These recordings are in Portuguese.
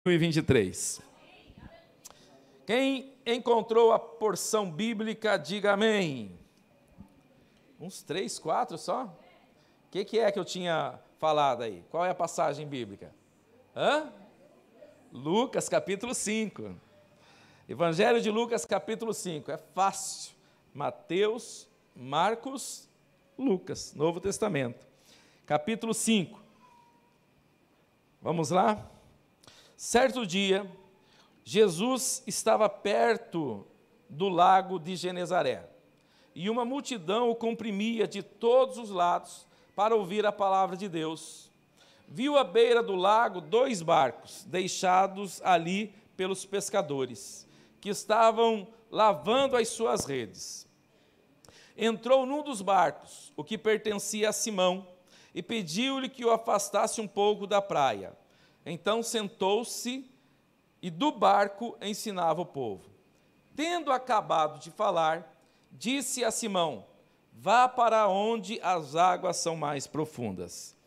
2023. Quem encontrou a porção bíblica, diga amém. Uns 3, 4 só? O que é que eu tinha falado aí? Qual é a passagem bíblica? Lucas, capítulo 5. Evangelho de Lucas, capítulo 5. É fácil. Mateus, Marcos, Lucas, Novo Testamento. Capítulo 5. Vamos lá? Certo dia, Jesus estava perto do lago de Genezaré, e uma multidão o comprimia de todos os lados para ouvir a palavra de Deus. Viu à beira do lago 2 barcos, deixados ali pelos pescadores, que estavam lavando as suas redes. Entrou num dos barcos, o que pertencia a Simão, e pediu-lhe que o afastasse um pouco da praia. Então sentou-se e do barco ensinava o povo. Tendo acabado de falar, disse a Simão: vá para onde as águas são mais profundas,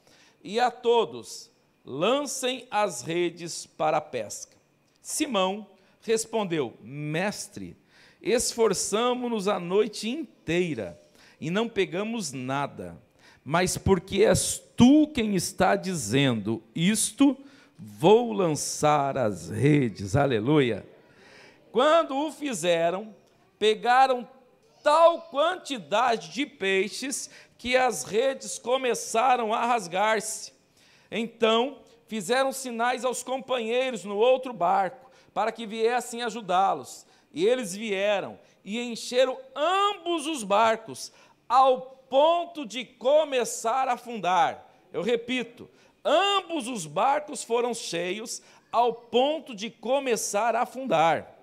e a todos lancem as redes para a pesca. Simão respondeu: mestre, esforçamo-nos a noite inteira e não pegamos nada, mas porque és tu quem está dizendo isto, vou lançar as redes. Aleluia. Quando o fizeram, pegaram tal quantidade de peixes que as redes começaram a rasgar-se. Então fizeram sinais aos companheiros no outro barco, para que viessem ajudá-los. E eles vieram e encheram ambos os barcos, ao ponto de começar a afundar. Eu repito, ambos os barcos foram cheios ao ponto de começar a afundar.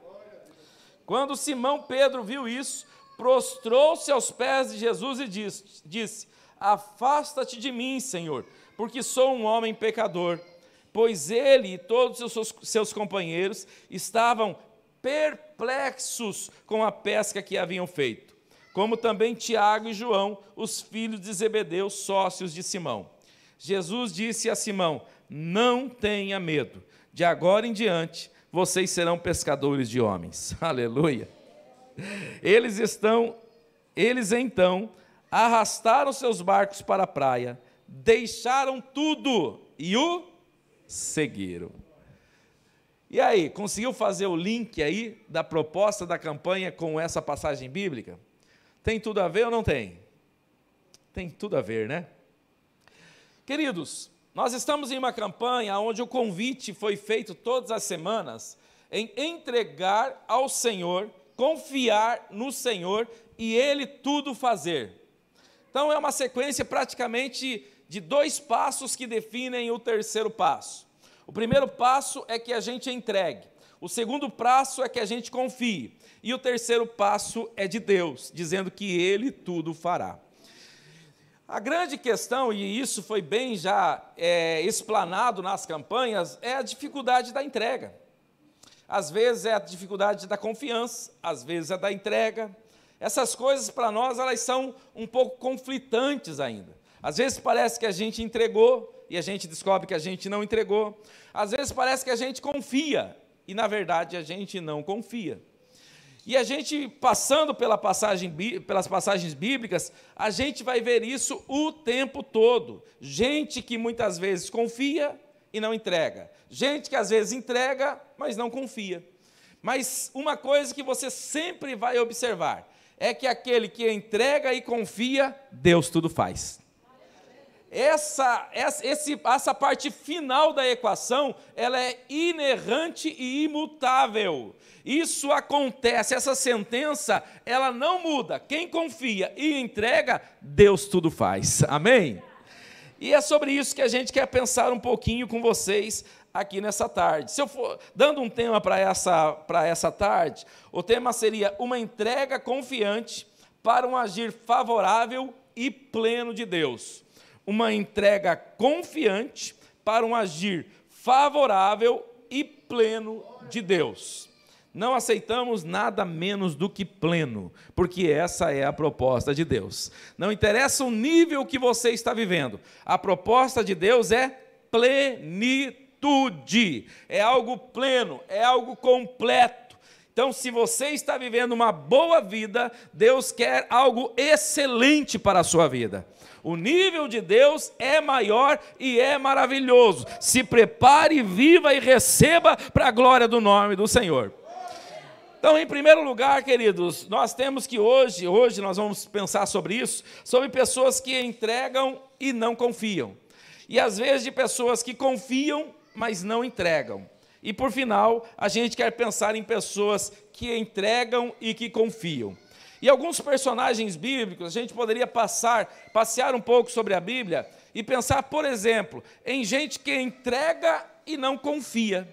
Quando Simão Pedro viu isso, prostrou-se aos pés de Jesus e disse: afasta-te de mim, Senhor, porque sou um homem pecador. Pois ele e todos os seus companheiros estavam perplexos com a pesca que haviam feito, como também Tiago e João, os filhos de Zebedeu, sócios de Simão. Jesus disse a Simão: não tenha medo, de agora em diante vocês serão pescadores de homens. Aleluia. Eles então arrastaram seus barcos para a praia, deixaram tudo e o seguiram. E aí, conseguiu fazer o link aí da proposta da campanha com essa passagem bíblica? Tem tudo a ver ou não tem? Tem tudo a ver, né? Queridos, nós estamos em uma campanha onde o convite foi feito todas as semanas em entregar ao Senhor, confiar no Senhor e Ele tudo fazer. Então é uma sequência praticamente de 2 passos que definem o terceiro passo. O primeiro passo é que a gente entregue, o segundo passo é que a gente confie, e o terceiro passo é de Deus, dizendo que Ele tudo fará. A grande questão, e isso foi bem já explanado nas campanhas, é a dificuldade da entrega. Às vezes é a dificuldade da confiança, às vezes é da entrega. Essas coisas para nós, elas são um pouco conflitantes ainda. Às vezes parece que a gente entregou e a gente descobre que a gente não entregou. Às vezes parece que a gente confia e, na verdade, a gente não confia. E a gente, passando pelas passagens bíblicas, a gente vai ver isso o tempo todo. Gente que muitas vezes confia e não entrega. Gente que às vezes entrega, mas não confia. Mas uma coisa que você sempre vai observar é que aquele que entrega e confia, Deus tudo faz. Essa parte final da equação, ela é inerrante e imutável. Isso acontece, essa sentença, ela não muda. Quem confia e entrega, Deus tudo faz. Amém? E é sobre isso que a gente quer pensar um pouquinho com vocês aqui nessa tarde. Se eu for dando um tema para essa tarde, o tema seria uma entrega confiante para um agir favorável e pleno de Deus. Uma entrega confiante para um agir favorável e pleno de Deus. Não aceitamos nada menos do que pleno, porque essa é a proposta de Deus. Não interessa o nível que você está vivendo, a proposta de Deus é plenitude. plenitude, é algo pleno, é algo completo. Então, se você está vivendo uma boa vida, Deus quer algo excelente para a sua vida. O nível de Deus é maior e é maravilhoso. Se prepare, viva e receba para a glória do nome do Senhor. Então, em primeiro lugar, queridos, nós temos que hoje nós vamos pensar sobre isso, sobre pessoas que entregam e não confiam. E às vezes de pessoas que confiam, mas não entregam. E por final, a gente quer pensar em pessoas que entregam e que confiam. E alguns personagens bíblicos, a gente poderia passear um pouco sobre a Bíblia e pensar, por exemplo, em gente que entrega e não confia.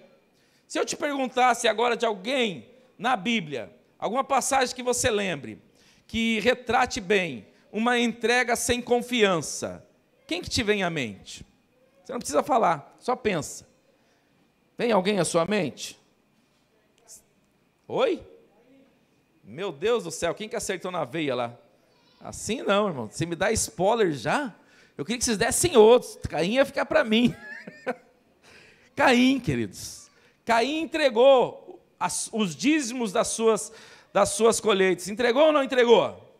Se eu te perguntasse agora de alguém na Bíblia, alguma passagem que você lembre, que retrate bem uma entrega sem confiança, quem que te vem à mente? Você não precisa falar, só pensa. Vem alguém à sua mente? Oi? Meu Deus do céu, quem que acertou na veia lá? Assim não, irmão. Você me dá spoiler já? Eu queria que vocês dessem outros. Caim ia ficar para mim. Caim, queridos. Caim entregou os dízimos das suas colheitas. Entregou ou não entregou?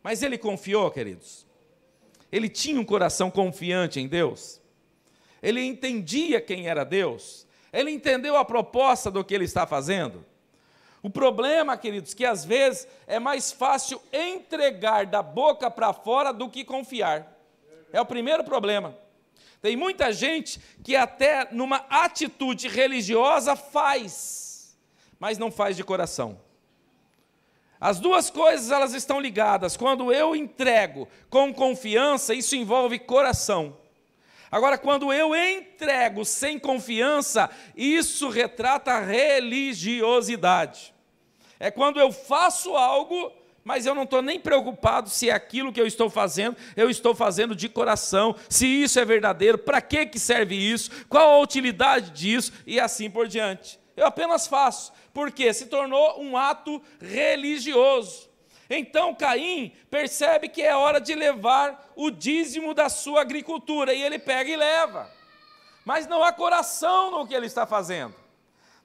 Mas ele confiou, queridos. Ele tinha um coração confiante em Deus. Ele entendia quem era Deus. Ele entendeu a proposta do que ele está fazendo. O problema, queridos, que às vezes é mais fácil entregar da boca para fora do que confiar. É o primeiro problema. Tem muita gente que até numa atitude religiosa faz, mas não faz de coração. As duas coisas, elas estão ligadas. Quando eu entrego com confiança, isso envolve coração. Agora, quando eu entrego sem confiança, isso retrata religiosidade. É quando eu faço algo, mas eu não estou nem preocupado se é aquilo que eu estou fazendo de coração, se isso é verdadeiro, para que serve isso, qual a utilidade disso, e assim por diante. Eu apenas faço, porque se tornou um ato religioso. Então Caim percebe que é hora de levar o dízimo da sua agricultura, e ele pega e leva. Mas não há coração no que ele está fazendo,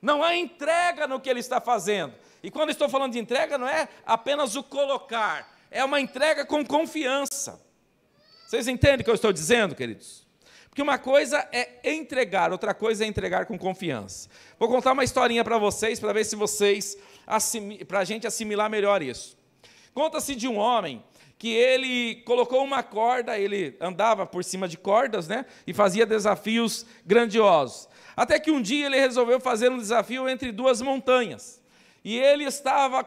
não há entrega no que ele está fazendo. E quando estou falando de entrega, não é apenas o colocar, é uma entrega com confiança. Vocês entendem o que eu estou dizendo, queridos? Porque uma coisa é entregar, outra coisa é entregar com confiança. Vou contar uma historinha para vocês, para ver se vocês, para a gente assimilar melhor isso. Conta-se de um homem que ele colocou uma corda, ele andava por cima de cordas, né, e fazia desafios grandiosos. Até que um dia ele resolveu fazer um desafio entre duas montanhas. E ele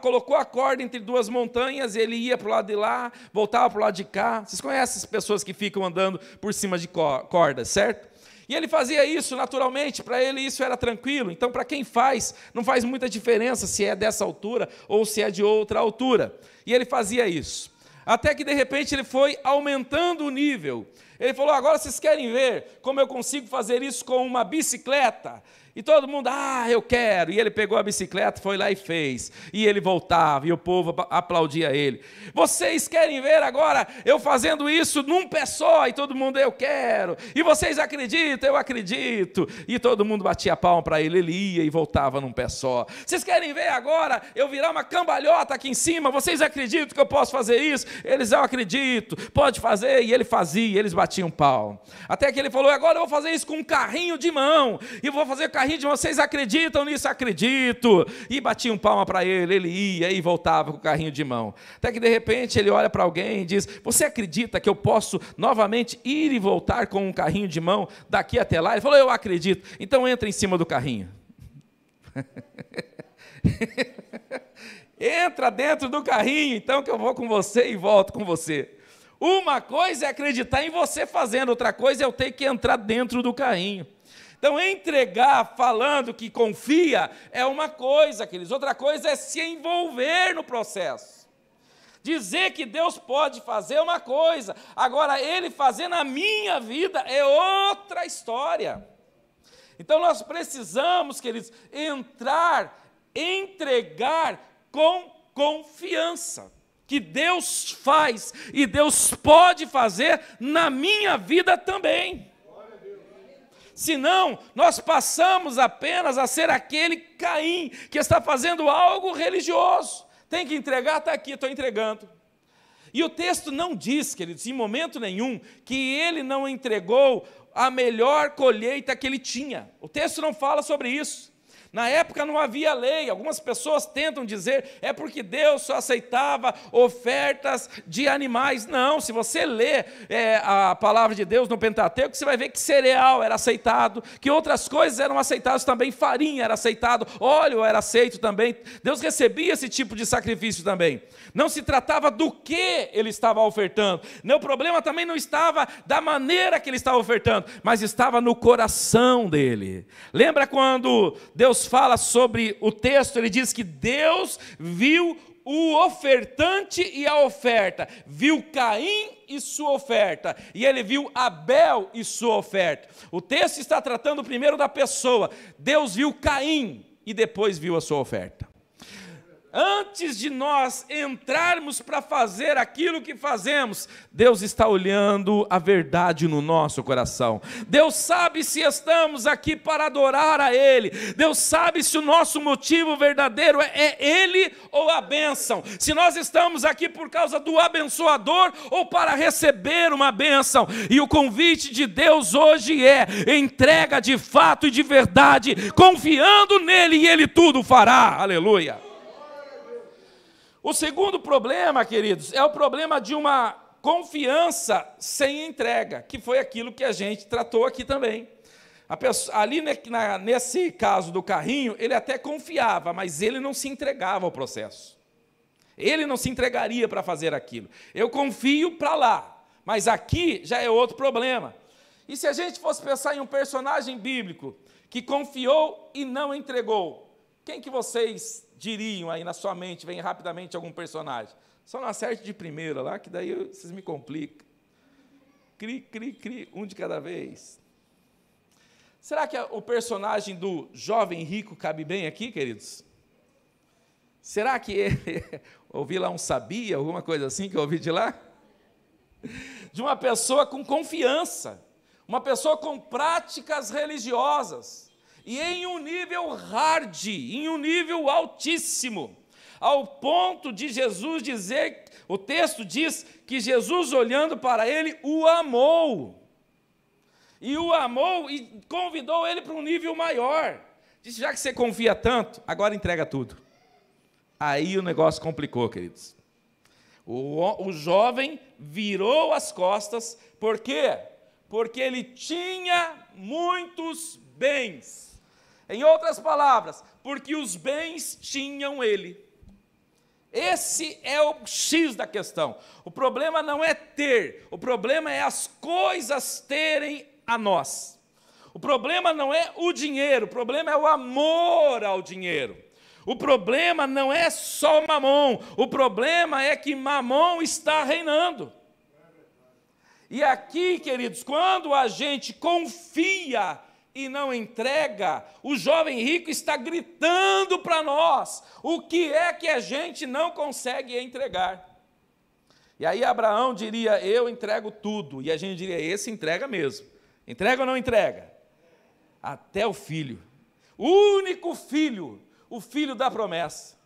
colocou a corda entre duas montanhas, ele ia para o lado de lá, voltava para o lado de cá. Vocês conhecem as pessoas que ficam andando por cima de cordas, certo? E ele fazia isso naturalmente, para ele isso era tranquilo. Então, para quem faz, não faz muita diferença se é dessa altura ou se é de outra altura. E ele fazia isso. Até que, de repente, ele foi aumentando o nível. Ele falou, agora vocês querem ver como eu consigo fazer isso com uma bicicleta? E todo mundo, eu quero. E ele pegou a bicicleta, foi lá e fez. E ele voltava, e o povo aplaudia ele. Vocês querem ver agora eu fazendo isso num pé só? E todo mundo, eu quero. E vocês acreditam? Eu acredito. E todo mundo batia a palma para ele, ele ia e voltava num pé só. Vocês querem ver agora eu virar uma cambalhota aqui em cima? Vocês acreditam que eu posso fazer isso? Eles, eu acredito. Pode fazer. E ele fazia, eles batiam palma. Até que ele falou, agora eu vou fazer isso com um carrinho de mão. E vou fazer carrinho de vocês acreditam nisso? Acredito. E batiam palma para ele, ele ia e voltava com o carrinho de mão. Até que de repente ele olha para alguém e diz, você acredita que eu posso novamente ir e voltar com um carrinho de mão daqui até lá? Ele falou, eu acredito. Então entra em cima do carrinho. Entra dentro do carrinho, então que eu vou com você e volto com você. Uma coisa é acreditar em você fazendo, outra coisa é eu ter que entrar dentro do carrinho. Então, entregar falando que confia é uma coisa, queridos. Outra coisa é se envolver no processo. Dizer que Deus pode fazer é uma coisa. Agora, Ele fazer na minha vida é outra história. Então, nós precisamos, queridos, entregar com confiança. Que Deus faz e Deus pode fazer na minha vida também. senão nós passamos apenas a ser aquele Caim que está fazendo algo religioso. Tem que entregar? Está aqui, estou entregando. E o texto não diz, queridos, em momento nenhum, que ele não entregou a melhor colheita que ele tinha. O texto não fala sobre isso. Na época não havia lei. Algumas pessoas tentam dizer, é porque Deus só aceitava ofertas de animais. Não, se você ler a palavra de Deus no Pentateuco, você vai ver que cereal era aceitado, que outras coisas eram aceitadas também, farinha era aceitado, óleo era aceito também. Deus recebia esse tipo de sacrifício também. Não se tratava do que ele estava ofertando. O problema também não estava da maneira que ele estava ofertando, mas estava no coração dele. Lembra quando Deus fala sobre o texto, ele diz que Deus viu o ofertante e a oferta, viu Caim e sua oferta, e ele viu Abel e sua oferta. O texto está tratando primeiro da pessoa. Deus viu Caim e depois viu a sua oferta. Antes de nós entrarmos para fazer aquilo que fazemos, Deus está olhando a verdade no nosso coração. Deus sabe se estamos aqui para adorar a Ele. Deus sabe se o nosso motivo verdadeiro é Ele ou a bênção. Se nós estamos aqui por causa do abençoador ou para receber uma bênção. E o convite de Deus hoje é entrega de fato e de verdade, confiando nele, e Ele tudo fará. Aleluia. O segundo problema, queridos, é o problema de uma confiança sem entrega, que foi aquilo que a gente tratou aqui também. Nesse caso do carrinho, ele até confiava, mas ele não se entregava ao processo. Ele não se entregaria para fazer aquilo. Eu confio para lá, mas aqui já é outro problema. E se a gente fosse pensar em um personagem bíblico que confiou e não entregou, quem que vocês diriam aí na sua mente? Vem rapidamente algum personagem. Só não acerte de primeira lá, que daí vocês me complicam. Um de cada vez. Será que o personagem do jovem rico cabe bem aqui, queridos? Será que ouvi lá um sabia, alguma coisa assim que eu ouvi de lá? De uma pessoa com confiança, uma pessoa com práticas religiosas, e em um nível hard, em um nível altíssimo, ao ponto de Jesus dizer, o texto diz que Jesus, olhando para ele, o amou. E o amou e convidou ele para um nível maior. Disse, já que você confia tanto, agora entrega tudo. Aí o negócio complicou, queridos. O jovem virou as costas, por quê? Porque ele tinha muitos bens. Em outras palavras, porque os bens tinham ele. Esse é o X da questão. O problema não é ter, o problema é as coisas terem a nós. O problema não é o dinheiro, o problema é o amor ao dinheiro. O problema não é só Mamon, o problema é que Mamon está reinando. E aqui, queridos, quando a gente confia e não entrega, o jovem rico está gritando para nós o que é que a gente não consegue entregar. E aí Abraão diria, eu entrego tudo, e a gente diria, esse entrega mesmo. Entrega ou não entrega? Até o filho, o único filho, o filho da promessa.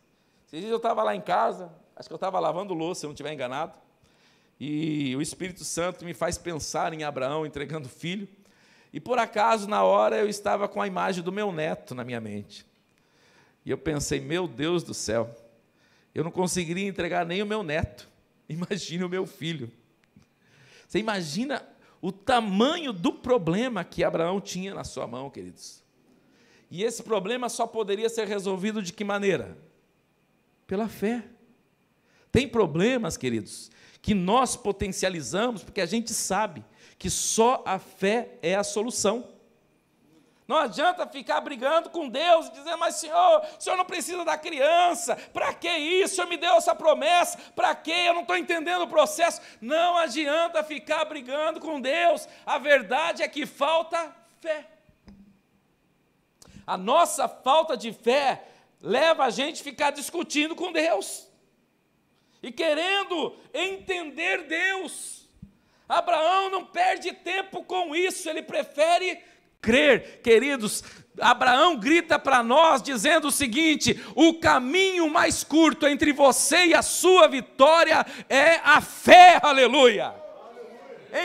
Esses dias eu estava lá em casa, acho que eu estava lavando louça, se eu não estiver enganado, e o Espírito Santo me faz pensar em Abraão entregando o filho. E por acaso, na hora, eu estava com a imagem do meu neto na minha mente. E eu pensei, meu Deus do céu, eu não conseguiria entregar nem o meu neto. Imagine o meu filho. Você imagina o tamanho do problema que Abraão tinha na sua mão, queridos. E esse problema só poderia ser resolvido de que maneira? Pela fé. Tem problemas, queridos, que nós potencializamos porque a gente sabe que só a fé é a solução. Não adianta ficar brigando com Deus e dizer, mas Senhor, o Senhor não precisa da criança, para que isso? O Senhor me deu essa promessa, para que? Eu não estou entendendo o processo. Não adianta ficar brigando com Deus, a verdade é que falta fé. A nossa falta de fé leva a gente a ficar discutindo com Deus e querendo entender Deus. Abraão não perde tempo com isso, ele prefere crer, queridos. Abraão grita para nós dizendo o seguinte: o caminho mais curto entre você e a sua vitória é a fé, aleluia.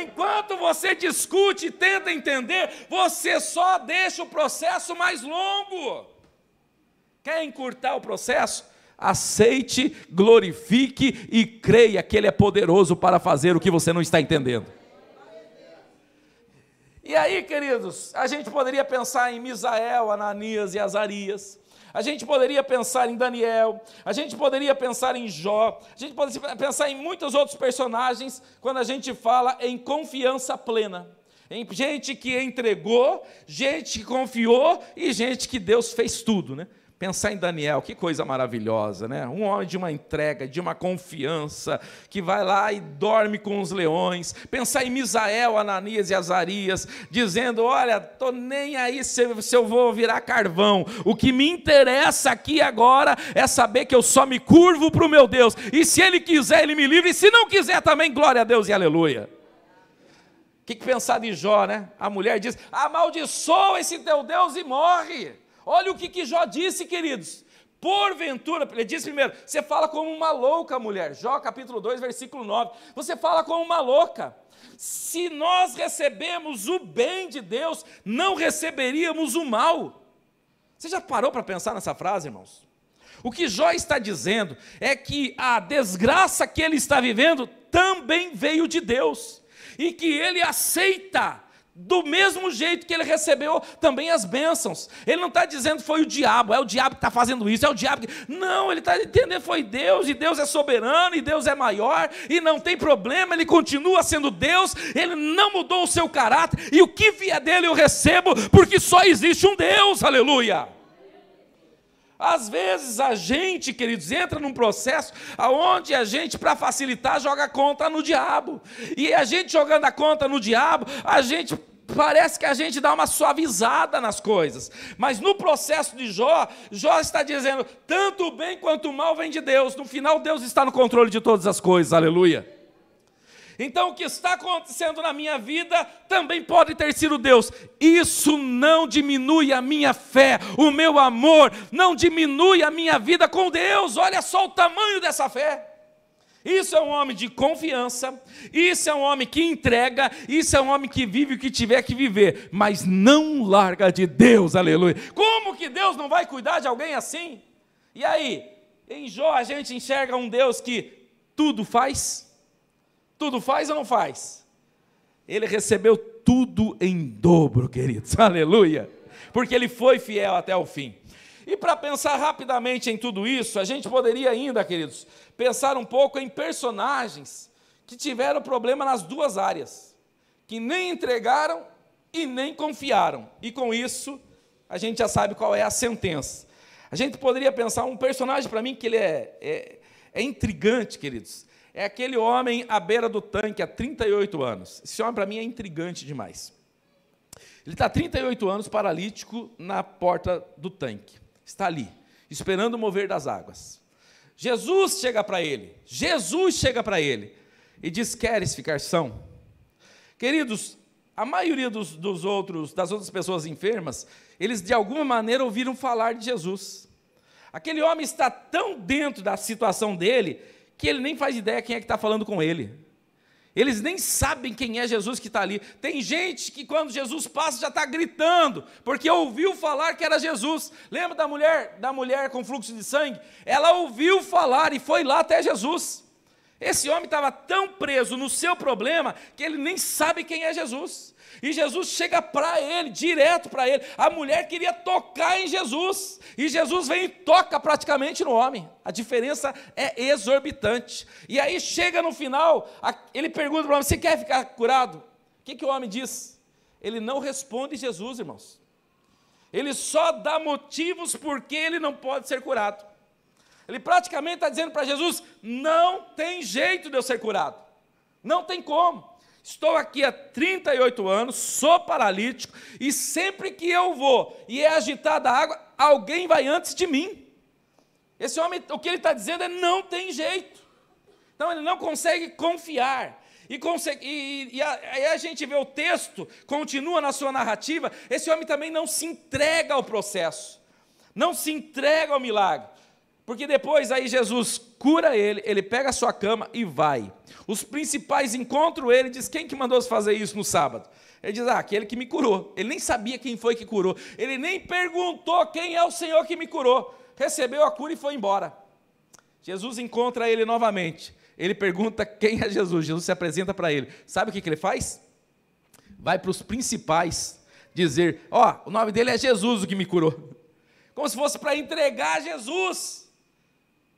Enquanto você discute e tenta entender, você só deixa o processo mais longo. Quer encurtar o processo? Aceite, glorifique e creia que Ele é poderoso para fazer o que você não está entendendo. E aí, queridos, a gente poderia pensar em Misael, Ananias e Azarias. A gente poderia pensar em Daniel, a gente poderia pensar em Jó, a gente poderia pensar em muitos outros personagens quando a gente fala em confiança plena. Em gente que entregou, gente que confiou e gente que Deus fez tudo, né? Pensar em Daniel, que coisa maravilhosa, né? Um homem de uma entrega, de uma confiança, que vai lá e dorme com os leões. Pensar em Misael, Ananias e Azarias, dizendo: olha, estou nem aí se eu vou virar carvão. O que me interessa aqui agora é saber que eu só me curvo para o meu Deus. E se Ele quiser, Ele me livra. E se não quiser também, glória a Deus e aleluia. O que pensar de Jó, né? A mulher diz: amaldiçoa esse teu Deus e morre. Olha o que Jó disse, queridos. Porventura, ele disse primeiro: você fala como uma louca, mulher. Jó capítulo 2, versículo 9. Você fala como uma louca. Se nós recebemos o bem de Deus, não receberíamos o mal. Você já parou para pensar nessa frase, irmãos? O que Jó está dizendo é que a desgraça que ele está vivendo também veio de Deus. E que ele aceita do mesmo jeito que ele recebeu também as bênçãos. Ele não está dizendo que foi o diabo, é o diabo que está fazendo isso, é o diabo que... Não, ele está entendendo que foi Deus, e Deus é soberano, e Deus é maior, e não tem problema, ele continua sendo Deus, ele não mudou o seu caráter, e o que vier dele eu recebo, porque só existe um Deus, aleluia. Às vezes a gente, queridos, entra num processo onde a gente, para facilitar, joga a conta no diabo. E a gente jogando a conta no diabo, parece que a gente dá uma suavizada nas coisas. Mas no processo de Jó, Jó está dizendo: tanto o bem quanto o mal vem de Deus. No final, Deus está no controle de todas as coisas, aleluia. Então o que está acontecendo na minha vida também pode ter sido Deus. Isso não diminui a minha fé, o meu amor, não diminui a minha vida com Deus. Olha só o tamanho dessa fé. Isso é um homem de confiança, isso é um homem que entrega, isso é um homem que vive o que tiver que viver, mas não larga de Deus, aleluia. Como que Deus não vai cuidar de alguém assim? E aí, em Jó a gente enxerga um Deus que tudo faz. Tudo faz ou não faz? Ele recebeu tudo em dobro, queridos, aleluia, porque ele foi fiel até o fim. E para pensar rapidamente em tudo isso, a gente poderia ainda, queridos, pensar um pouco em personagens que tiveram problema nas duas áreas, que nem entregaram e nem confiaram, e com isso a gente já sabe qual é a sentença. A gente poderia pensar um personagem, para mim, que ele é intrigante, queridos. É aquele homem à beira do tanque há 38 anos. Esse homem, para mim, é intrigante demais. Ele está há 38 anos paralítico na porta do tanque. Está ali, esperando o mover das águas. Jesus chega para ele e diz: queres ficar são? Queridos, a maioria das outras pessoas enfermas, eles de alguma maneira ouviram falar de Jesus. Aquele homem está tão dentro da situação dele, que ele nem faz ideia quem é que está falando com ele. Eles nem sabem quem é Jesus que está ali. Tem gente que quando Jesus passa já está gritando, porque ouviu falar que era Jesus. Lembra da mulher com fluxo de sangue? Ela ouviu falar e foi lá até Jesus. Esse homem estava tão preso no seu problema, que ele nem sabe quem é Jesus. E Jesus chega para ele, direto para ele. A mulher queria tocar em Jesus, e Jesus vem e toca praticamente no homem. A diferença é exorbitante. E aí chega no final, ele pergunta para o homem: você quer ficar curado? O que o homem diz? Ele não responde Jesus, irmãos. Ele só dá motivos porque ele não pode ser curado. Ele praticamente está dizendo para Jesus: não tem jeito de eu ser curado. Não tem como. Estou aqui há 38 anos, sou paralítico, e sempre que eu vou e é agitada a água, alguém vai antes de mim. Esse homem, o que ele está dizendo é: não tem jeito. Então ele não consegue confiar. Aí a gente vê o texto, continua na sua narrativa, esse homem também não se entrega ao processo, não se entrega ao milagre, porque depois aí Jesus cura ele, ele pega a sua cama e vai. Os principais encontram ele e diz: quem que mandou fazer isso no sábado? Ele diz: aquele que me curou. Ele nem sabia quem foi que curou, ele nem perguntou quem é o Senhor que me curou, recebeu a cura e foi embora. Jesus encontra ele novamente, ele pergunta quem é Jesus, Jesus se apresenta para ele, sabe o que ele faz? Vai para os principais dizer: o nome dele é Jesus, o que me curou, como se fosse para entregar Jesus.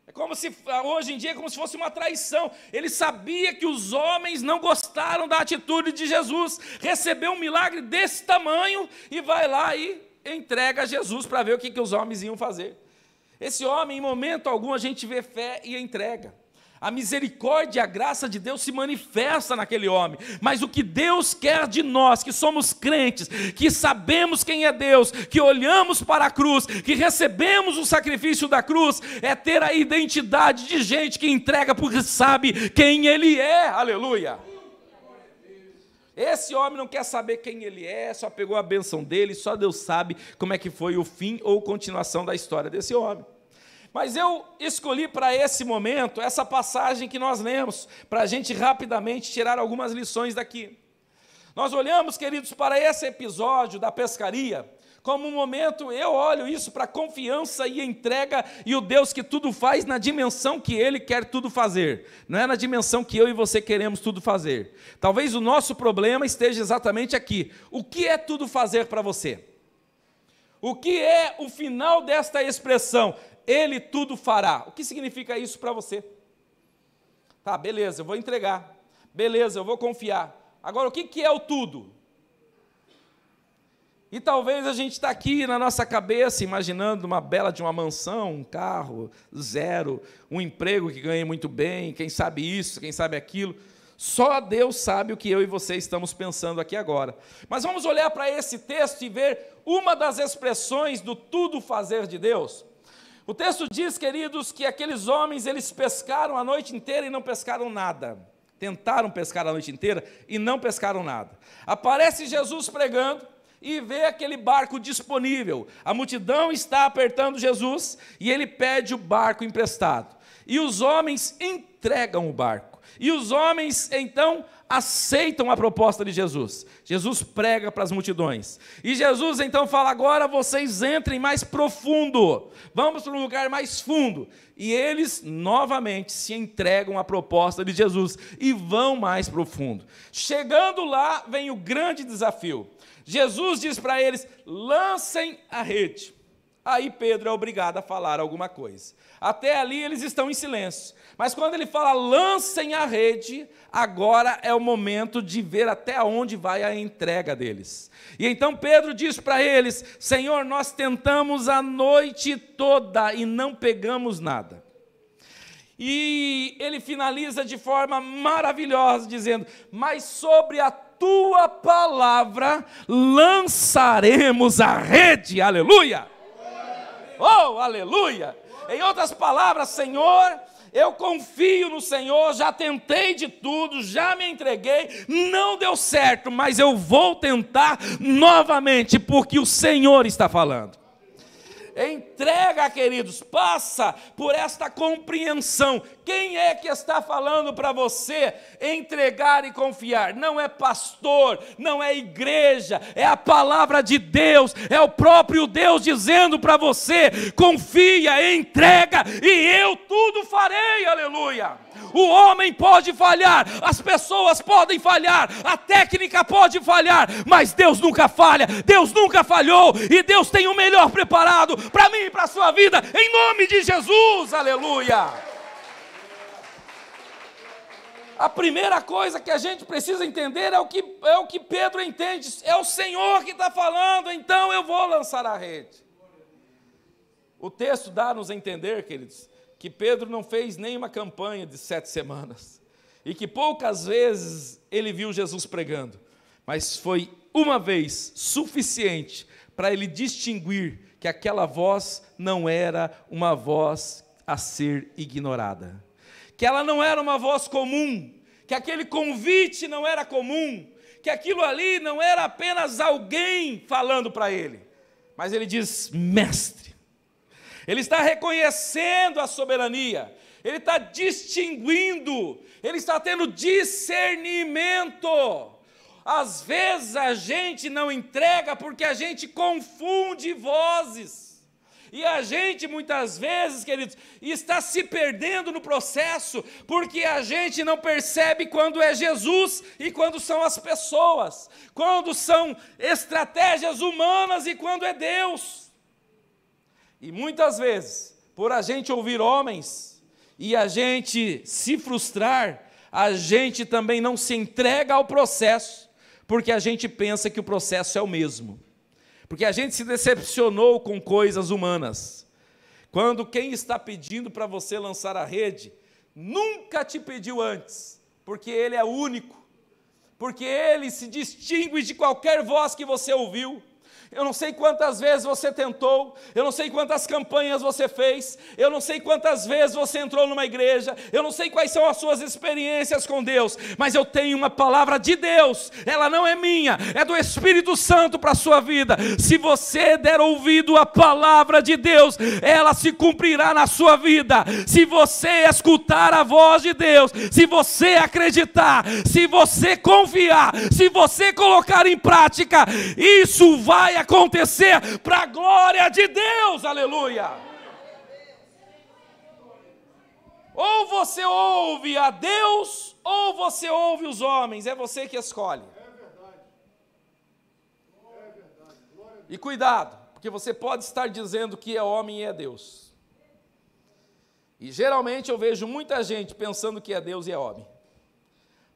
É como se, hoje em dia, é como se fosse uma traição. Ele sabia que os homens não gostaram da atitude de Jesus, recebeu um milagre desse tamanho e vai lá e entrega a Jesus para ver o que os homens iam fazer. Esse homem, em momento algum, a gente vê fé e entrega. A misericórdia e a graça de Deus se manifesta naquele homem, mas o que Deus quer de nós, que somos crentes, que sabemos quem é Deus, que olhamos para a cruz, que recebemos o sacrifício da cruz, é ter a identidade de gente que entrega porque sabe quem Ele é, aleluia. Esse homem não quer saber quem ele é, só pegou a bênção dele, só Deus sabe como é que foi o fim ou continuação da história desse homem. Mas eu escolhi para esse momento, essa passagem que nós lemos, para a gente rapidamente tirar algumas lições daqui. Nós olhamos, queridos, para esse episódio da pescaria, como um momento, eu olho isso para confiança e entrega, e o Deus que tudo faz na dimensão que Ele quer tudo fazer, não é na dimensão que eu e você queremos tudo fazer. Talvez o nosso problema esteja exatamente aqui. O que é tudo fazer para você? O que é o final desta expressão? Ele tudo fará. O que significa isso para você? Tá, beleza, eu vou entregar. Beleza, eu vou confiar. Agora, o que é o tudo? E talvez a gente está aqui na nossa cabeça, imaginando uma bela de uma mansão, um carro, zero, um emprego que ganhe muito bem, quem sabe isso, quem sabe aquilo. Só Deus sabe o que eu e você estamos pensando aqui agora. Mas vamos olhar para esse texto e ver uma das expressões do tudo fazer de Deus. O texto diz, queridos, que aqueles homens, eles pescaram a noite inteira e não pescaram nada. Tentaram pescar a noite inteira e não pescaram nada. Aparece Jesus pregando e vê aquele barco disponível. A multidão está apertando Jesus e ele pede o barco emprestado. E os homens entregam o barco. E os homens, então, aceitam a proposta de Jesus. Jesus prega para as multidões. E Jesus, então, fala: agora vocês entrem mais profundo. Vamos para um lugar mais fundo. E eles, novamente, se entregam à proposta de Jesus e vão mais profundo. Chegando lá, vem o grande desafio. Jesus diz para eles: lancem a rede. Aí Pedro é obrigado a falar alguma coisa. Até ali eles estão em silêncio. Mas quando ele fala lancem a rede, agora é o momento de ver até onde vai a entrega deles. E então Pedro diz para eles: Senhor, nós tentamos a noite toda e não pegamos nada. E ele finaliza de forma maravilhosa, dizendo: mas sobre a tua palavra lançaremos a rede, aleluia! Oh, aleluia! Em outras palavras, Senhor, eu confio no Senhor, já tentei de tudo, já me entreguei, não deu certo, mas eu vou tentar novamente, porque o Senhor está falando. Entrega, queridos, passa por esta compreensão. Quem é que está falando para você entregar e confiar? Não é pastor, não é igreja, é a palavra de Deus, é o próprio Deus dizendo para você: confia, entrega e eu tudo farei, aleluia. O homem pode falhar, as pessoas podem falhar, a técnica pode falhar, mas Deus nunca falha, Deus nunca falhou, e Deus tem o melhor preparado para mim e para a sua vida, em nome de Jesus, aleluia. A primeira coisa que a gente precisa entender é o que Pedro entende, é o Senhor que está falando, então eu vou lançar a rede. O texto dá-nos a entender, queridos, que Pedro não fez nenhuma campanha de 7 semanas, e que poucas vezes ele viu Jesus pregando, mas foi uma vez suficiente para ele distinguir que aquela voz não era uma voz a ser ignorada, que ela não era uma voz comum, que aquele convite não era comum, que aquilo ali não era apenas alguém falando para ele, mas ele diz: mestre. Ele está reconhecendo a soberania, ele está distinguindo, ele está tendo discernimento. Às vezes a gente não entrega porque a gente confunde vozes. E a gente muitas vezes, queridos, está se perdendo no processo, porque a gente não percebe quando é Jesus e quando são as pessoas, quando são estratégias humanas e quando é Deus. E muitas vezes, por a gente ouvir homens e a gente se frustrar, a gente também não se entrega ao processo, porque a gente pensa que o processo é o mesmo. Porque a gente se decepcionou com coisas humanas. Quando quem está pedindo para você lançar a rede, nunca te pediu antes, porque ele é único, porque ele se distingue de qualquer voz que você ouviu. Eu não sei quantas vezes você tentou, eu não sei quantas campanhas você fez, eu não sei quantas vezes você entrou numa igreja, eu não sei quais são as suas experiências com Deus, mas eu tenho uma palavra de Deus, ela não é minha, é do Espírito Santo para a sua vida. Se você der ouvido à palavra de Deus, ela se cumprirá na sua vida. Se você escutar a voz de Deus, se você acreditar, se você confiar, se você colocar em prática, isso vai acontecer para a glória de Deus, aleluia. Ou você ouve a Deus, ou você ouve os homens, é você que escolhe. E cuidado, porque você pode estar dizendo que é homem e é Deus. E geralmente eu vejo muita gente pensando que é Deus e é homem.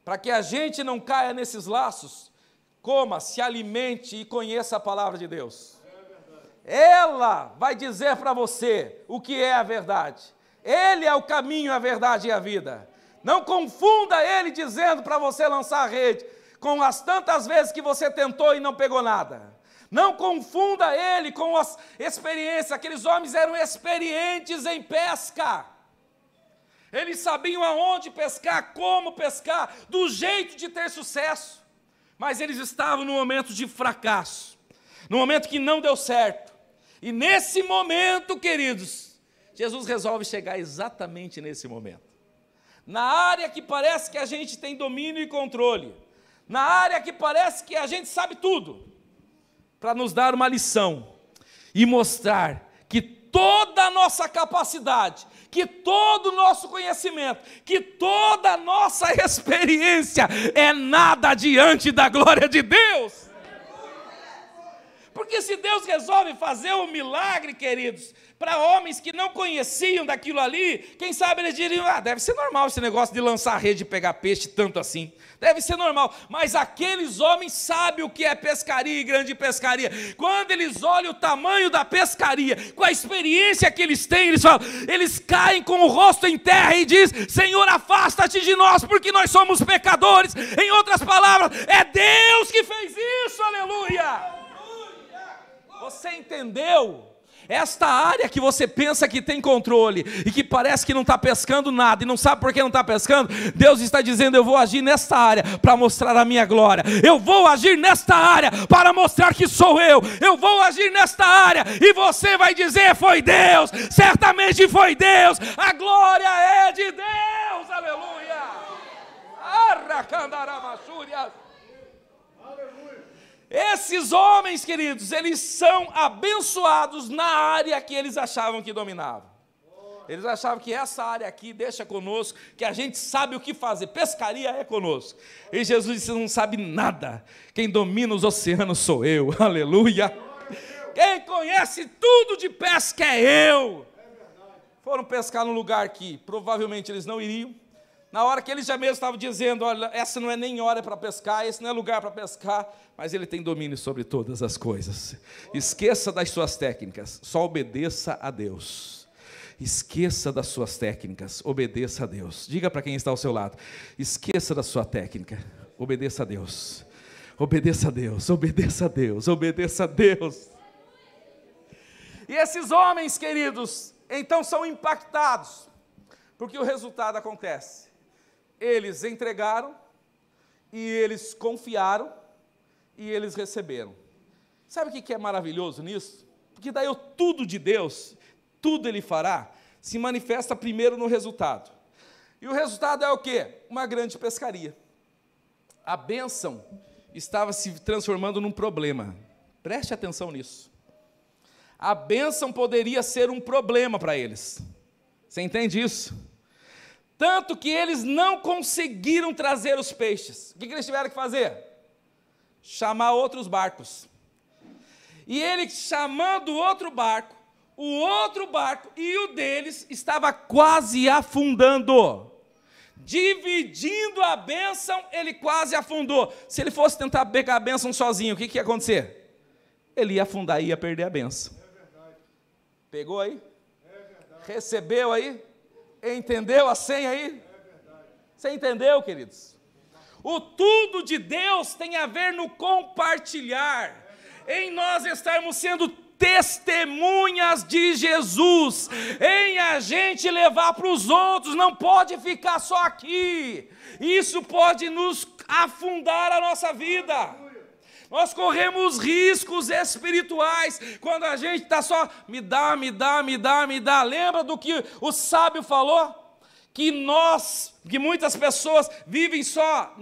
Para que a gente não caia nesses laços, coma, se alimente e conheça a palavra de Deus. Ela vai dizer para você o que é a verdade. Ele é o caminho, a verdade e a vida. Não confunda ele dizendo para você lançar a rede com as tantas vezes que você tentou e não pegou nada. Não confunda ele com as experiências. Aqueles homens eram experientes em pesca. Eles sabiam aonde pescar, como pescar, do jeito de ter sucesso. Mas eles estavam num momento de fracasso, num momento que não deu certo. E nesse momento, queridos, Jesus resolve chegar exatamente nesse momento. Na área que parece que a gente tem domínio e controle, na área que parece que a gente sabe tudo, para nos dar uma lição e mostrar que toda a nossa capacidade, que todo o nosso conhecimento, que toda a nossa experiência é nada diante da glória de Deus. Porque se Deus resolve fazer um milagre, queridos, para homens que não conheciam daquilo ali, quem sabe eles diriam: deve ser normal esse negócio de lançar a rede e pegar peixe tanto assim, deve ser normal. Mas aqueles homens sabem o que é pescaria e grande pescaria. Quando eles olham o tamanho da pescaria, com a experiência que eles têm, eles falam, eles caem com o rosto em terra e dizem: Senhor, afasta-te de nós, porque nós somos pecadores. Em outras palavras, é Deus que fez isso, aleluia. Você entendeu? Esta área que você pensa que tem controle e que parece que não está pescando nada e não sabe por que não está pescando, Deus está dizendo: eu vou agir nesta área para mostrar a minha glória, eu vou agir nesta área para mostrar que sou eu vou agir nesta área, e você vai dizer: foi Deus, certamente foi Deus, a glória é de Deus, aleluia. Esses homens, queridos, eles são abençoados na área que eles achavam que dominavam. Eles achavam que essa área aqui deixa conosco, que a gente sabe o que fazer, pescaria é conosco. E Jesus disse: não sabe nada, quem domina os oceanos sou eu, aleluia. Quem conhece tudo de pesca é eu. Foram pescar num lugar que provavelmente eles não iriam. Na hora que eles já mesmo estavam dizendo: olha, essa não é nem hora para pescar, esse não é lugar para pescar, mas ele tem domínio sobre todas as coisas. Esqueça das suas técnicas, só obedeça a Deus. Esqueça das suas técnicas, obedeça a Deus. Diga para quem está ao seu lado: esqueça da sua técnica, obedeça a Deus. Obedeça a Deus, obedeça a Deus, obedeça a Deus. E esses homens, queridos, então são impactados, porque o resultado acontece. eles entregaram, e eles confiaram, e eles receberam. Sabe o que é maravilhoso nisso? Porque daí tudo de Deus, tudo Ele fará, se manifesta primeiro no resultado. E o resultado é o quê? Uma grande pescaria. A bênção estava se transformando num problema. Preste atenção nisso. A bênção poderia ser um problema para eles. Você entende isso? Tanto que eles não conseguiram trazer os peixes. O que eles tiveram que fazer? Chamar outros barcos. E ele chamando outro barco, o outro barco e o deles estava quase afundando. Dividindo a bênção, ele quase afundou. Se ele fosse tentar pegar a bênção sozinho, o que ia acontecer? Ele ia afundar e ia perder a bênção. Pegou aí? Recebeu aí? Entendeu a senha aí? Você entendeu, queridos? O tudo de Deus tem a ver no compartilhar. Em nós estarmos sendo testemunhas de Jesus, em a gente levar para os outros, não pode ficar só aqui. Isso pode nos afundar a nossa vida. Nós corremos riscos espirituais quando a gente está só me dá. Lembra do que o sábio falou? Que muitas pessoas vivem só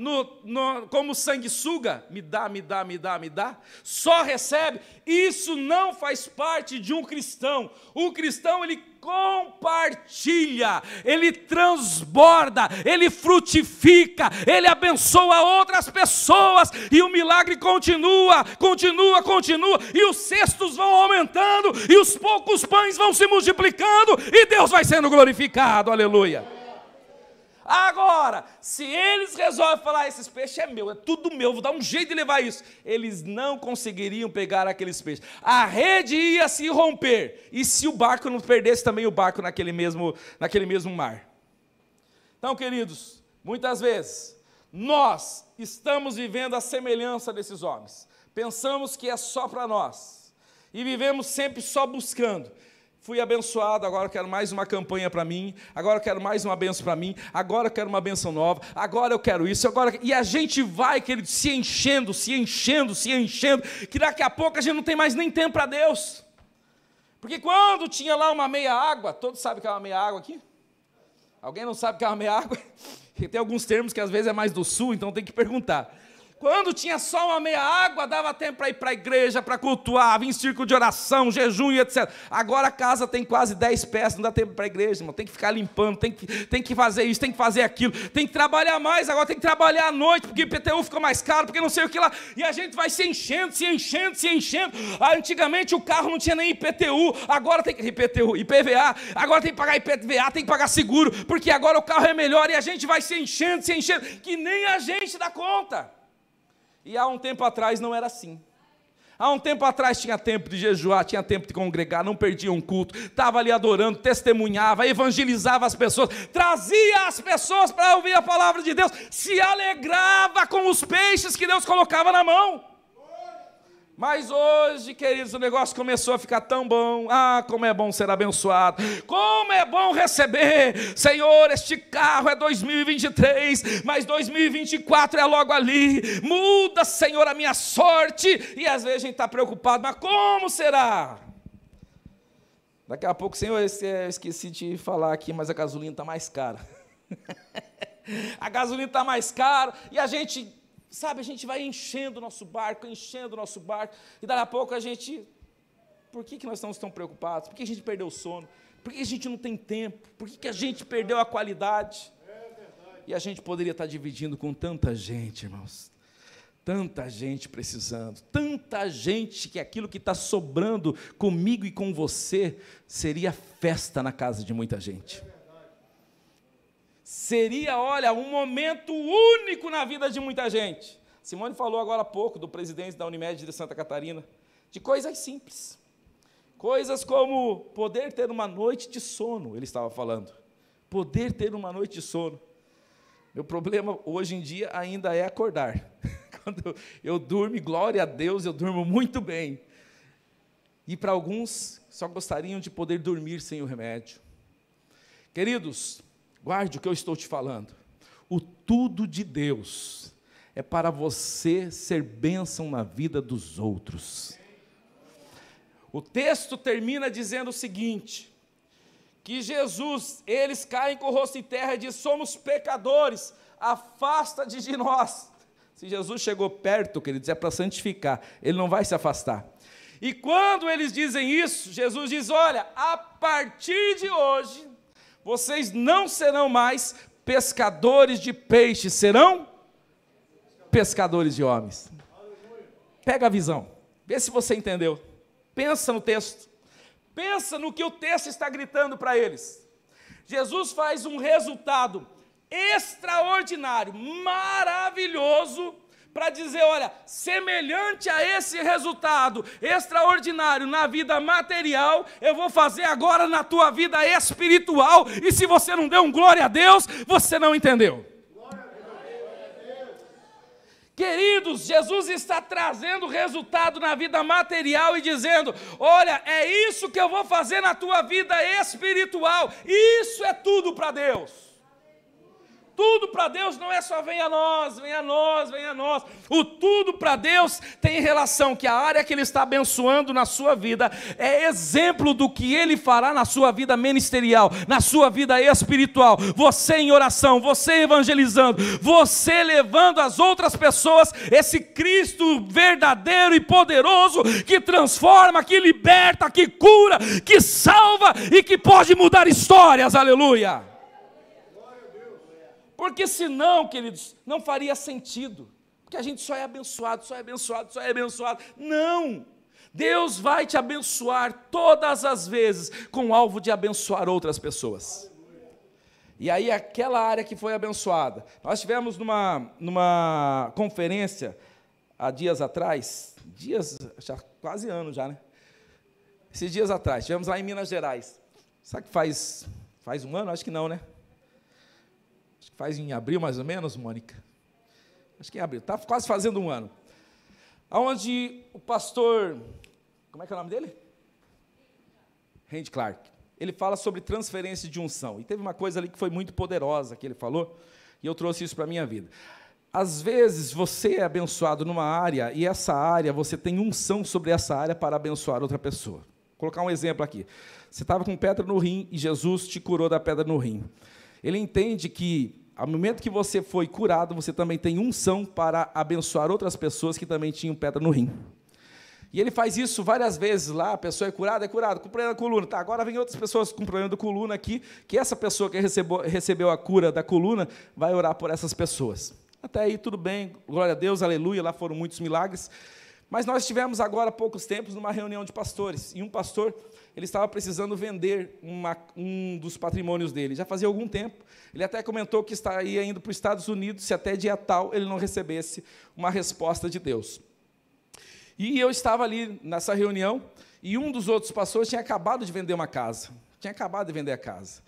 como sanguessuga, me dá, só recebe. Isso não faz parte de um cristão. O cristão, ele compartilha, ele transborda, ele frutifica, ele abençoa outras pessoas, e o milagre continua, e os cestos vão aumentando, e os poucos pães vão se multiplicando, e Deus vai sendo glorificado, aleluia. Agora, se eles resolvem falar, esses peixes é meu, é tudo meu, vou dar um jeito de levar isso, eles não conseguiriam pegar aqueles peixes. A rede ia se romper, e se o barco não perdesse também o barco naquele mesmo mar. Então, queridos, muitas vezes, nós estamos vivendo a semelhança desses homens. Pensamos que é só para nós, e vivemos sempre só buscando. Fui abençoado, agora eu quero mais uma campanha para mim, agora eu quero mais uma bênção para mim, agora eu quero uma bênção nova, agora eu quero isso, e a gente vai, querido, se enchendo, que daqui a pouco a gente não tem mais nem tempo para Deus. Porque quando tinha lá uma meia água, todos sabem o que é uma meia água aqui? Alguém não sabe o que é uma meia água? Tem alguns termos que às vezes é mais do sul, então tem que perguntar. Quando tinha só uma meia água, dava tempo para ir para a igreja, para cultuar, vir em círculo de oração, jejum e etc. Agora a casa tem quase 10 peças, não dá tempo para a igreja, irmão. Tem que ficar limpando, tem que fazer isso, tem que fazer aquilo, tem que trabalhar mais, agora tem que trabalhar à noite, porque o IPTU ficou mais caro, porque não sei o que lá, e a gente vai se enchendo. Antigamente o carro não tinha nem IPTU, agora tem IPTU, IPVA, agora tem que pagar IPVA, tem que pagar seguro, porque agora o carro é melhor, e a gente vai se enchendo, que nem a gente dá conta. E há um tempo atrás não era assim. Há um tempo atrás tinha tempo de jejuar, tinha tempo de congregar, não perdia um culto, estava ali adorando, testemunhava, evangelizava as pessoas, trazia as pessoas para ouvir a palavra de Deus, se alegrava com os peixes que Deus colocava na mão. Mas hoje, queridos, o negócio começou a ficar tão bom. Ah, como é bom ser abençoado, como é bom receber. Senhor, este carro é 2023, mas 2024 é logo ali. Muda, Senhor, a minha sorte. E às vezes a gente está preocupado, mas como será? Daqui a pouco, Senhor, eu esqueci de falar aqui, mas a gasolina está mais cara. A gasolina está mais cara, e a gente... Sabe, a gente vai enchendo o nosso barco, e daqui a pouco a gente... Por que nós estamos tão preocupados? Por que a gente perdeu o sono? Por que a gente não tem tempo? Por que a gente perdeu a qualidade? E a gente poderia estar dividindo com tanta gente, irmãos. Tanta gente precisando, tanta gente que aquilo que está sobrando comigo e com você seria festa na casa de muita gente. Seria, olha, um momento único na vida de muita gente. Simone falou agora há pouco do presidente da Unimed de Santa Catarina, de coisas simples. Coisas como poder ter uma noite de sono, ele estava falando. Poder ter uma noite de sono. Meu problema hoje em dia ainda é acordar. Quando eu durmo, glória a Deus, eu durmo muito bem. E para alguns, só gostariam de poder dormir sem o remédio. Queridos, guarde o que eu estou te falando. O tudo de Deus é para você ser bênção na vida dos outros. O texto termina dizendo o seguinte, que Jesus, eles caem com o rosto em terra e dizem, somos pecadores, afasta-te de nós. Se Jesus chegou perto, queridos, é para santificar, ele não vai se afastar. E quando eles dizem isso, Jesus diz, olha, a partir de hoje, vocês não serão mais pescadores de peixes, serão pescadores de homens. Pega a visão, vê se você entendeu. Pensa no texto, pensa no que o texto está gritando para eles. Jesus faz um resultado extraordinário, maravilhoso, para dizer, olha, semelhante a esse resultado extraordinário na vida material, eu vou fazer agora na tua vida espiritual, e se você não deu um glória a Deus, você não entendeu. Queridos, Jesus está trazendo resultado na vida material e dizendo, olha, é isso que eu vou fazer na tua vida espiritual, isso é tudo para Deus. Tudo para Deus não é só venha a nós, venha a nós, venha a nós. O tudo para Deus tem relação que a área que Ele está abençoando na sua vida é exemplo do que Ele fará na sua vida ministerial, na sua vida espiritual. Você em oração, você evangelizando, você levando às outras pessoas esse Cristo verdadeiro e poderoso que transforma, que liberta, que cura, que salva e que pode mudar histórias. Aleluia! Porque senão, queridos, não faria sentido, porque a gente só é abençoado, só é abençoado, só é abençoado. Não! Deus vai te abençoar todas as vezes com o alvo de abençoar outras pessoas. E aí aquela área que foi abençoada, nós tivemos numa conferência há dias atrás, já quase anos já, né? Esses dias atrás, tivemos lá em Minas Gerais. Sabe que faz um ano? Acho que não, né? Faz em abril, mais ou menos, Mônica? Acho que em abril, está quase fazendo um ano. Onde o pastor, como é que é o nome dele? Randy Clark. Ele fala sobre transferência de unção. E teve uma coisa ali que foi muito poderosa que ele falou, e eu trouxe isso para a minha vida. Às vezes você é abençoado numa área, e essa área, você tem unção sobre essa área para abençoar outra pessoa. Vou colocar um exemplo aqui. Você estava com pedra no rim, e Jesus te curou da pedra no rim. Ele entende que, ao momento que você foi curado, você também tem unção para abençoar outras pessoas que também tinham pedra no rim. E ele faz isso várias vezes lá, a pessoa é curada, com problema da coluna. Tá, agora vem outras pessoas com problema da coluna aqui, que essa pessoa que recebeu a cura da coluna vai orar por essas pessoas. Até aí tudo bem, glória a Deus, aleluia, lá foram muitos milagres. Mas nós tivemos agora há poucos tempos numa reunião de pastores, e um pastor, ele estava precisando vender um dos patrimônios dele, já fazia algum tempo. Ele até comentou que estaria indo para os Estados Unidos, se até dia tal ele não recebesse uma resposta de Deus. E eu estava ali nessa reunião, e um dos outros pastores tinha acabado de vender uma casa, tinha acabado de vender a casa.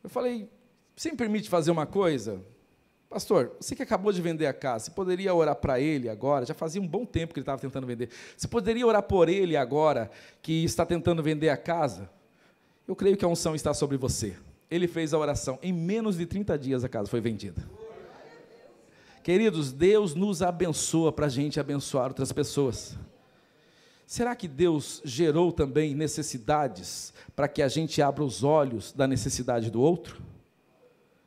Eu falei, você me permite fazer uma coisa? Pastor, você que acabou de vender a casa, você poderia orar para ele agora? Já fazia um bom tempo que ele estava tentando vender. Você poderia orar por ele agora, que está tentando vender a casa? Eu creio que a unção está sobre você. Ele fez a oração. Em menos de 30 dias a casa foi vendida. Queridos, Deus nos abençoa para a gente abençoar outras pessoas. Será que Deus gerou também necessidades para que a gente abra os olhos da necessidade do outro?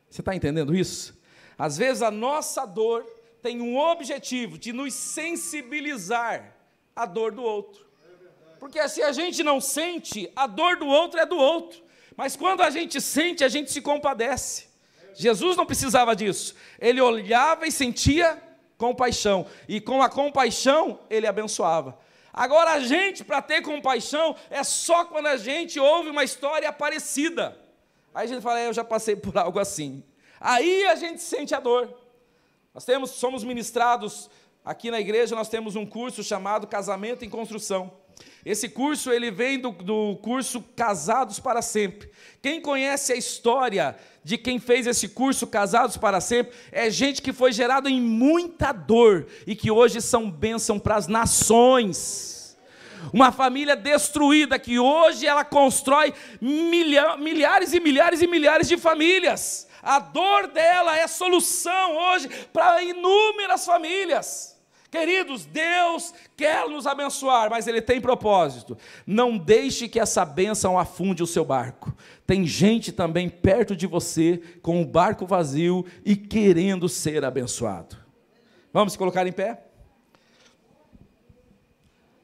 Você está entendendo isso? Às vezes a nossa dor tem um objetivo de nos sensibilizar à dor do outro. Porque se a gente não sente, a dor do outro é do outro. Mas quando a gente sente, a gente se compadece. Jesus não precisava disso. Ele olhava e sentia compaixão. E com a compaixão, ele abençoava. Agora a gente, para ter compaixão, é só quando a gente ouve uma história parecida. Aí a gente fala, eu já passei por algo assim. Aí a gente sente a dor. Somos ministrados aqui na igreja, nós temos um curso chamado Casamento em Construção. Esse curso ele vem do curso Casados para Sempre. Quem conhece a história de quem fez esse curso Casados para Sempre, é gente que foi gerado em muita dor e que hoje são bênção para as nações. Uma família destruída que hoje ela constrói milhares e milhares e milhares de famílias. A dor dela é solução hoje para inúmeras famílias. Queridos, Deus quer nos abençoar, mas Ele tem propósito. Não deixe que essa bênção afunde o seu barco. Tem gente também perto de você, com o barco vazio e querendo ser abençoado. Vamos se colocar em pé?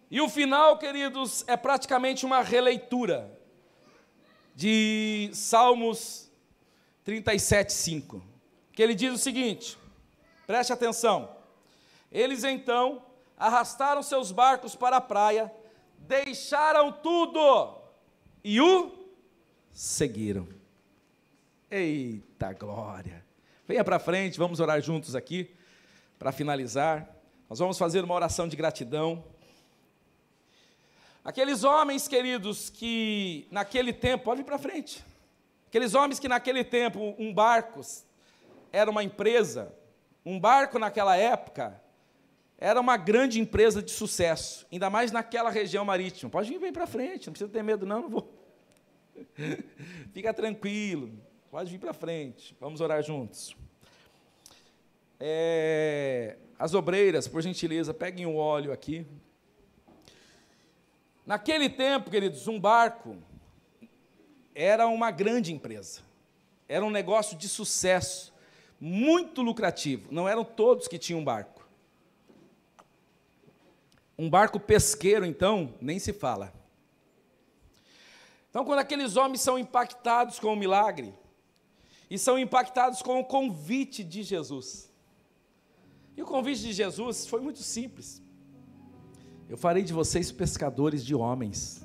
E o final, queridos, é praticamente uma releitura de Salmos 37:5, que ele diz o seguinte, preste atenção: eles então arrastaram seus barcos para a praia, deixaram tudo e o seguiram. Eita glória! Venha para frente, vamos orar juntos aqui, para finalizar. Nós vamos fazer uma oração de gratidão. Aqueles homens, queridos, que naquele tempo, pode vir para frente, aqueles homens que naquele tempo, um barco era uma empresa, um barco naquela época era uma grande empresa de sucesso, ainda mais naquela região marítima. Pode vir bem para frente, não precisa ter medo não vou. Fica tranquilo, pode vir para frente, vamos orar juntos. As obreiras, por gentileza, peguem o óleo aqui. Naquele tempo, queridos, um barco era uma grande empresa, era um negócio de sucesso, muito lucrativo. Não eram todos que tinham barco. Um barco pesqueiro, então, nem se fala. Então, quando aqueles homens são impactados com o milagre, e são impactados com o convite de Jesus, e o convite de Jesus foi muito simples: eu farei de vocês pescadores de homens.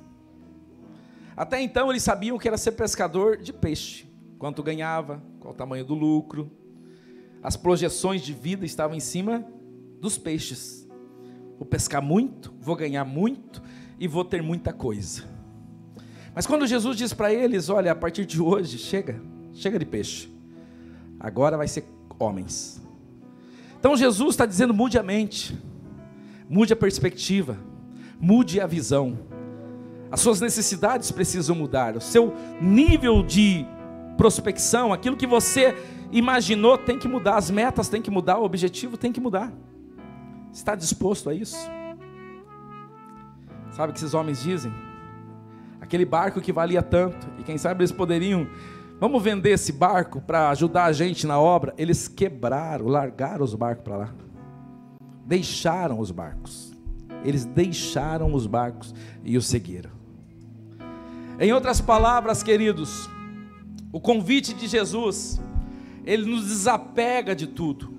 Até então eles sabiam que era ser pescador de peixe, quanto ganhava, qual o tamanho do lucro, as projeções de vida estavam em cima dos peixes. Vou pescar muito, vou ganhar muito e vou ter muita coisa. Mas quando Jesus diz para eles: olha, a partir de hoje, chega de peixe, agora vai ser homens. Então Jesus está dizendo: mude a mente, mude a perspectiva, mude a visão. As suas necessidades precisam mudar, o seu nível de prospecção, aquilo que você imaginou tem que mudar, as metas têm que mudar, o objetivo tem que mudar. Está disposto a isso? Sabe o que esses homens dizem? Aquele barco que valia tanto, e quem sabe eles poderiam, vamos vender esse barco para ajudar a gente na obra. Eles quebraram, largaram os barcos para lá, deixaram os barcos. Eles deixaram os barcos e o seguiram. Em outras palavras, queridos, o convite de Jesus, ele nos desapega de tudo,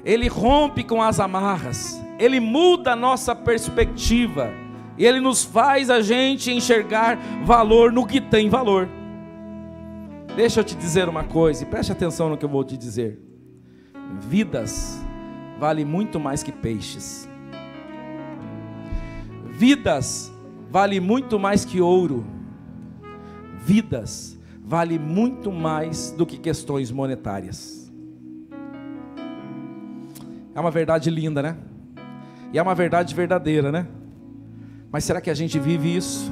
ele rompe com as amarras, ele muda a nossa perspectiva, e ele nos faz a gente enxergar valor no que tem valor. Deixa eu te dizer uma coisa, e preste atenção no que eu vou te dizer: vidas valem muito mais que peixes. Vidas valem muito mais que ouro. Vidas valem muito mais do que questões monetárias. É uma verdade linda, né? E é uma verdade verdadeira, né? Mas será que a gente vive isso?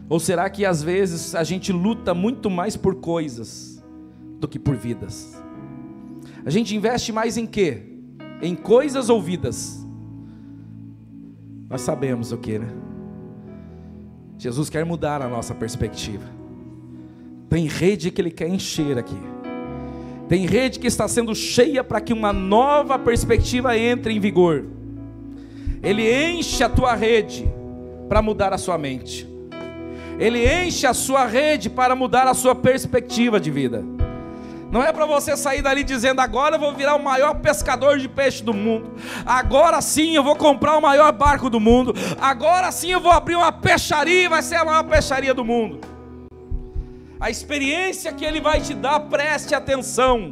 Ou será que às vezes a gente luta muito mais por coisas do que por vidas? A gente investe mais em quê? Em coisas ou vidas? Nós sabemos o que, né? Jesus quer mudar a nossa perspectiva. Tem rede que Ele quer encher aqui. Tem rede que está sendo cheia para que uma nova perspectiva entre em vigor. Ele enche a tua rede para mudar a sua mente. Ele enche a sua rede para mudar a sua perspectiva de vida. Não é para você sair dali dizendo: agora eu vou virar o maior pescador de peixe do mundo, agora sim eu vou comprar o maior barco do mundo, agora sim eu vou abrir uma peixaria e vai ser a maior peixaria do mundo. A experiência que Ele vai te dar, preste atenção,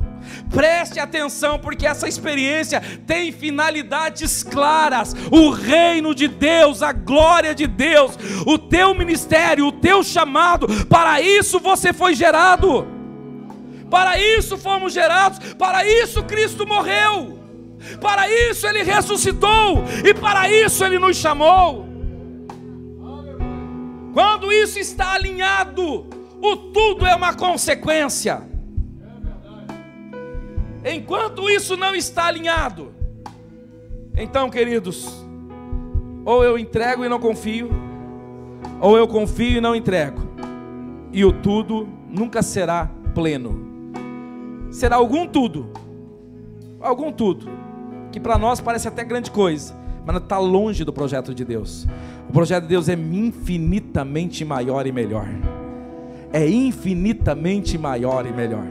porque essa experiência tem finalidades claras: o reino de Deus, a glória de Deus, o teu ministério, o teu chamado. Para isso você foi gerado, para isso fomos gerados, para isso Cristo morreu, para isso Ele ressuscitou e para isso Ele nos chamou. Quando isso está alinhado, o tudo é uma consequência. Enquanto isso não está alinhado, então, queridos, ou eu entrego e não confio, ou eu confio e não entrego, e o tudo nunca será pleno. Será algum tudo, que para nós parece até grande coisa, mas está longe do projeto de Deus. O projeto de Deus é infinitamente maior e melhor. É infinitamente maior e melhor.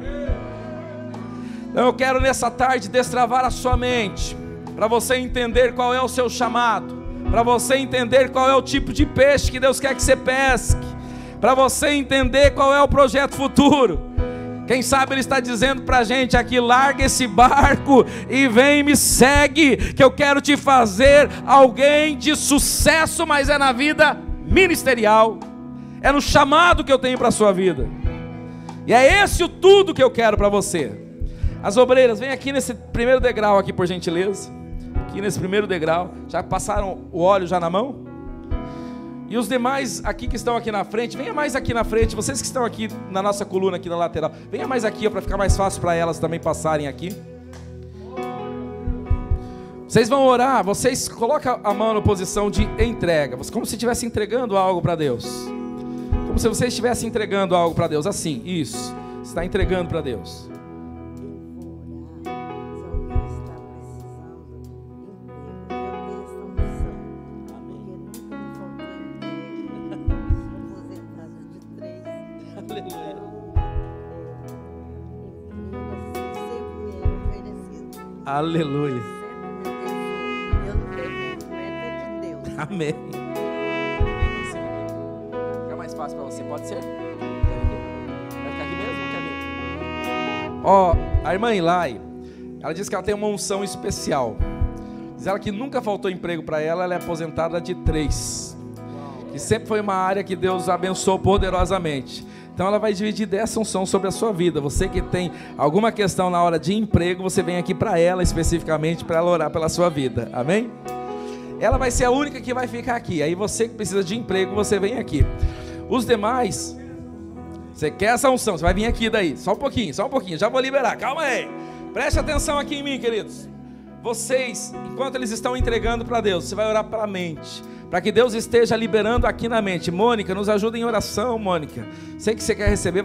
Então eu quero nessa tarde destravar a sua mente, para você entender qual é o seu chamado, para você entender qual é o tipo de peixe que Deus quer que você pesque, para você entender qual é o projeto futuro. Quem sabe Ele está dizendo para a gente aqui: larga esse barco e vem me segue, que eu quero te fazer alguém de sucesso, mas é na vida ministerial, é no chamado que eu tenho para a sua vida, e é esse o tudo que eu quero para você. As obreiras, vem aqui nesse primeiro degrau aqui, por gentileza. Aqui nesse primeiro degrau. Já passaram o óleo já na mão? E os demais aqui que estão aqui na frente, venha mais aqui na frente. Vocês que estão aqui na nossa coluna, aqui na lateral, venha mais aqui para ficar mais fácil para elas também passarem aqui. Vocês vão orar, vocês colocam a mão na posição de entrega, como se estivesse entregando algo para Deus. Como se você estivesse entregando algo para Deus, assim, isso. Você está entregando para Deus. Aleluia. Eu não tenho medo, é de Deus. Amém. Fica mais fácil para você, pode ser? Vai ficar aqui mesmo? Quer vir? Ó, a irmã Ilai, ela diz que ela tem uma unção especial. Diz ela que nunca faltou emprego para ela, ela é aposentada de 3. Que sempre foi uma área que Deus abençoou poderosamente. Então ela vai dividir dessa unção sobre a sua vida. Você que tem alguma questão na hora de emprego, você vem aqui para ela especificamente, para ela orar pela sua vida, amém? Ela vai ser a única que vai ficar aqui. Aí você que precisa de emprego, você vem aqui. Os demais, você quer essa unção, você vai vir aqui daí. Só um pouquinho, já vou liberar, calma aí. Preste atenção aqui em mim, queridos. Vocês, enquanto eles estão entregando para Deus, você vai orar pela mente, para que Deus esteja liberando aqui na mente. Mônica, nos ajuda em oração, Mônica. Sei que você quer receber,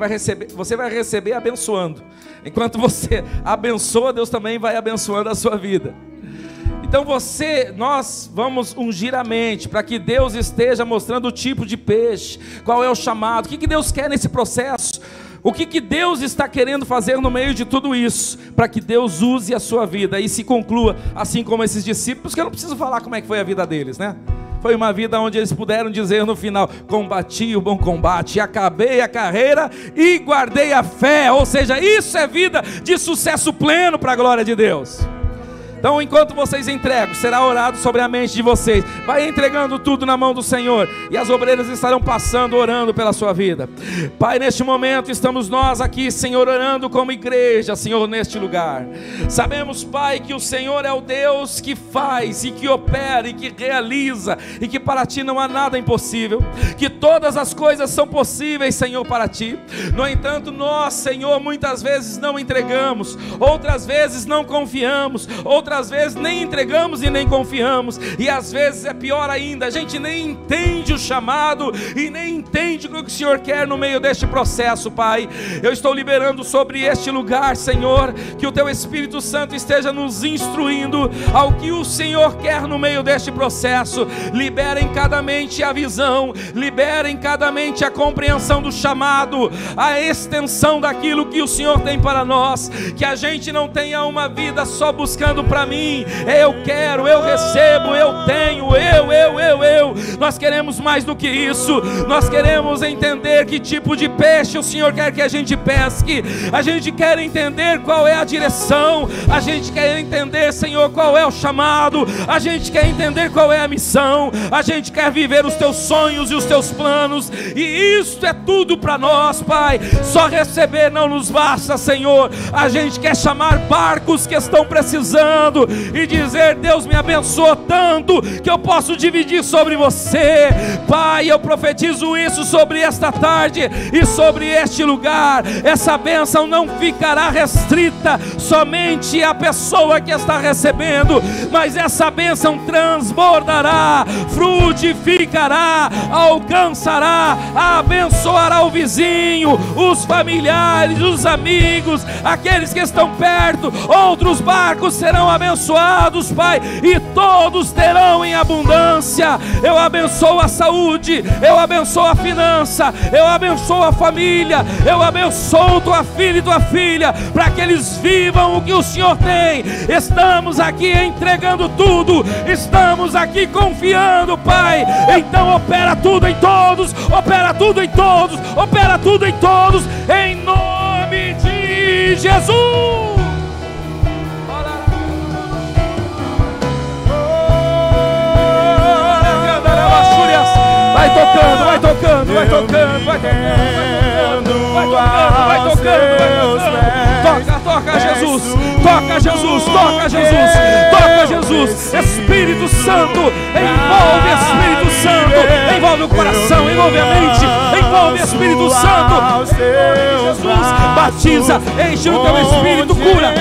você vai receber abençoando. Enquanto você abençoa, Deus também vai abençoando a sua vida. Então nós vamos ungir a mente, para que Deus esteja mostrando o tipo de peixe, qual é o chamado, o que Deus quer nesse processo. O que Deus está querendo fazer no meio de tudo isso, para que Deus use a sua vida e se conclua, assim como esses discípulos, que eu não preciso falar como é que foi a vida deles, né? Foi uma vida onde eles puderam dizer no final: combati o bom combate, acabei a carreira e guardei a fé. Ou seja, isso é vida de sucesso pleno para a glória de Deus. Então, enquanto vocês entregam, será orado sobre a mente de vocês. Vai entregando tudo na mão do Senhor, e as obreiras estarão passando, orando pela sua vida. Pai, neste momento estamos nós aqui, Senhor, orando como igreja, Senhor, neste lugar. Sabemos, Pai, que o Senhor é o Deus que faz, e que opera, e que realiza, e que para Ti não há nada impossível, que todas as coisas são possíveis, Senhor, para Ti. No entanto, nós, Senhor, muitas vezes não entregamos, outras vezes não confiamos, outras vezes nem entregamos e nem confiamos, e às vezes é pior ainda, a gente nem entende o chamado e nem entende o que o Senhor quer no meio deste processo. Pai, eu estou liberando sobre este lugar, Senhor, que o Teu Espírito Santo esteja nos instruindo ao que o Senhor quer no meio deste processo. Libera em cada mente a visão, libera em cada mente a compreensão do chamado, a extensão daquilo que o Senhor tem para nós, que a gente não tenha uma vida só buscando para mim, eu quero, eu recebo, eu tenho, eu. Nós queremos mais do que isso. Nós queremos entender que tipo de peixe o Senhor quer que a gente pesque. A gente quer entender qual é a direção. A gente quer entender, Senhor, qual é o chamado. A gente quer entender qual é a missão. A gente quer viver os Teus sonhos e os Teus planos, e isto é tudo para nós, Pai. Só receber não nos basta, Senhor. A gente quer chamar barcos que estão precisando abençoando e dizer: Deus me abençoou tanto que eu posso dividir sobre você. Pai, eu profetizo isso sobre esta tarde e sobre este lugar. Essa bênção não ficará restrita somente à pessoa que está recebendo, mas essa bênção transbordará, frutificará, alcançará, abençoará o vizinho, os familiares, os amigos, aqueles que estão perto. Outros barcos serão abençoados, Pai, e todos terão em abundância. Eu abençoo a saúde, eu abençoo a finança, eu abençoo a família, eu abençoo tua filha e tua filha, para que eles vivam o que o Senhor tem. Estamos aqui entregando tudo, estamos aqui confiando, Pai. Então opera tudo em todos, opera tudo em todos, opera tudo em todos, em nome de Jesus. Vai tocando, vai tocando, vai tocando, vai tocando, vai tocando, vai tocando. Toca Jesus, toca Jesus, toca Jesus, toca Jesus. Espírito Santo, envolve Espírito Santo, envolve o coração, envolve a mente, envolve Espírito Santo. Jesus, batiza, enche o teu Espírito, cura,